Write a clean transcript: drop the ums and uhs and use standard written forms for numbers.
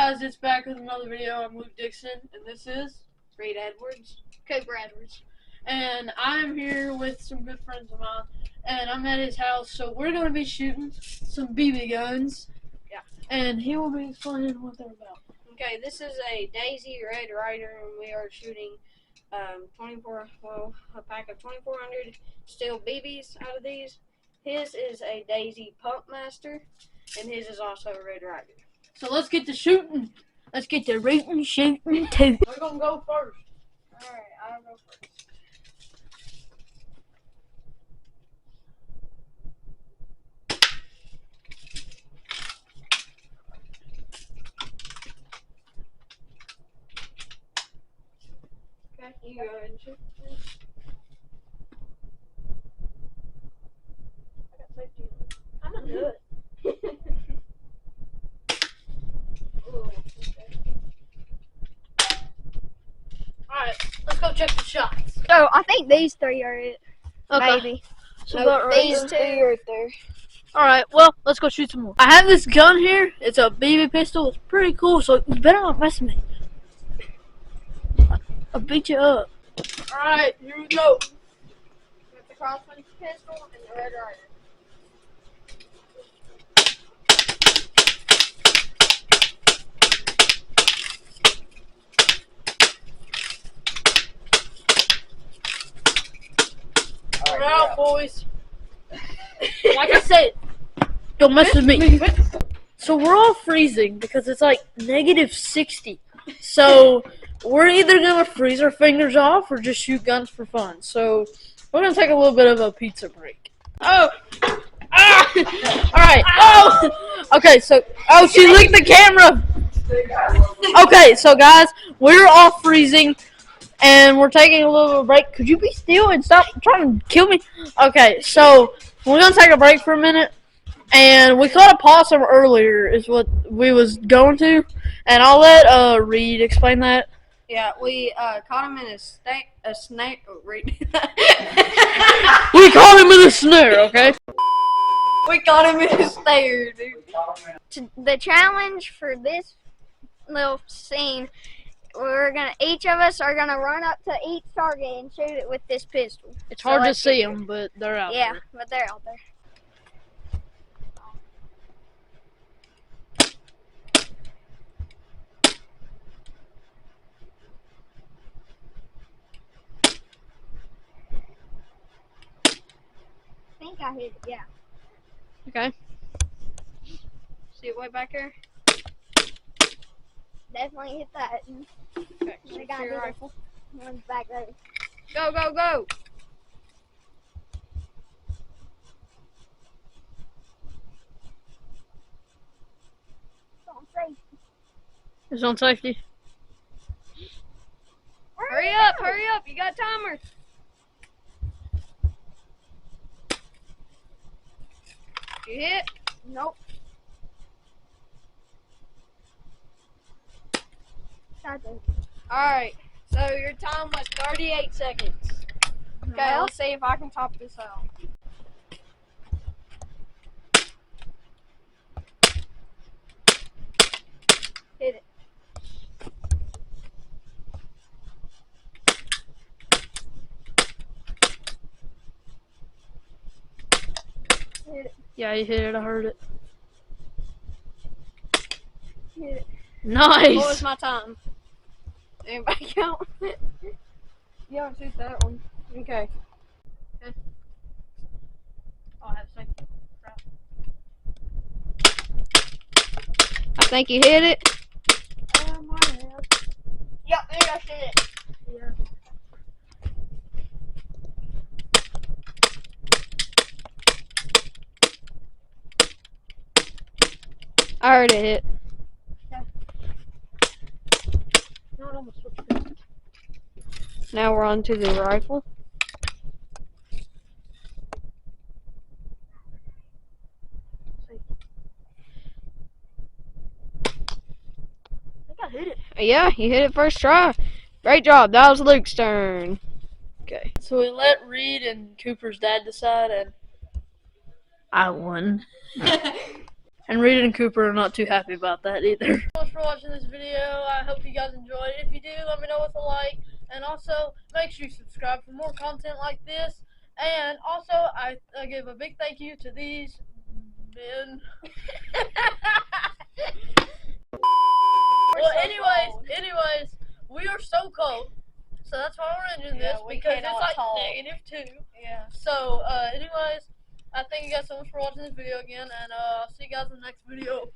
guys, it's back with another video. I'm Luke Dickson, and this is Reed Edwards, Cooper Edwards, and I'm here with some good friends of mine, and I'm at his house, so we're going to be shooting some BB guns. Yeah. And he will be explaining what they're about. Okay, this is a Daisy Red Ryder, and we are shooting a pack of 2,400 steel BBs out of these. His is a Daisy Pump Master, and his is also a Red Ryder. So let's get to shooting. Let's get to rooting, shooting, too. We're going to go first. Alright, I'll go first. Okay, you go ahead and shoot. I got safety. I'm gonna do it. Alright, let's go check the shots. So I think these three are it. Okay. Maybe. So No, these two are there. Alright, well, let's go shoot some more. I have this gun here. It's a BB pistol. It's pretty cool, so you better not mess with me. I'll beat you up. Alright, here we go. With the crossbow pistol and the Red Ryder. We're out, boys. Like I said, don't mess with me. So we're all freezing because it's like -60. So we're either gonna freeze our fingers off or just shoot guns for fun. So we're gonna take a little bit of a pizza break. Oh, ah! All right. Oh, okay. So she licked the camera. Okay, so guys, we're all freezing. And we're taking a little break. Could you be still and stop trying to kill me? Okay, so we're going to take a break for a minute. And we caught a possum earlier is what we was going to. And I'll let Reed explain that. Yeah, we caught him in a snake. Oh, Reed. We caught him in a snare, okay? We caught him in a snare, dude. The challenge for this little scene, each of us are gonna run up to each target and shoot it with this pistol. It's hard to see them, but they're out there. Yeah, but they're out there. I think I hit it, yeah. Okay. See it way back here? Definitely hit that. Okay, I shoot got your it. rifle. One's back there. Go, go, go! Don't say. It's on safety. Hurry up, hurry up! You got a timer. You hit? Nope. Alright, so your time was 38 seconds. Okay, Well, let's see if I can top this out. Hit it. Hit it. Yeah, you hit it. I heard it. Hit it. Nice. What was my time? Anybody count? Yeah, shoot that one. Okay. Okay. I'll have safety. I think you hit it. yep, there I hit it. Yeah. I heard it hit. No, I almost switched it. Now we're on to the rifle. I think I hit it. Yeah, you hit it first try. Great job. That was Luke's turn. Okay. So we let Reed and Cooper's dad decide, and I won. And Reed and Cooper are not too happy about that either. for watching this video. I hope you guys enjoyed it. If you do, let me know with a like. And also, make sure you subscribe for more content like this. And also, I give a big thank you to these men. Well, anyways, we are so cold. So that's why we're ending this, because it's like -2. Yeah. So, anyways, I thank you guys so much for watching this video again, and I'll see you guys in the next video.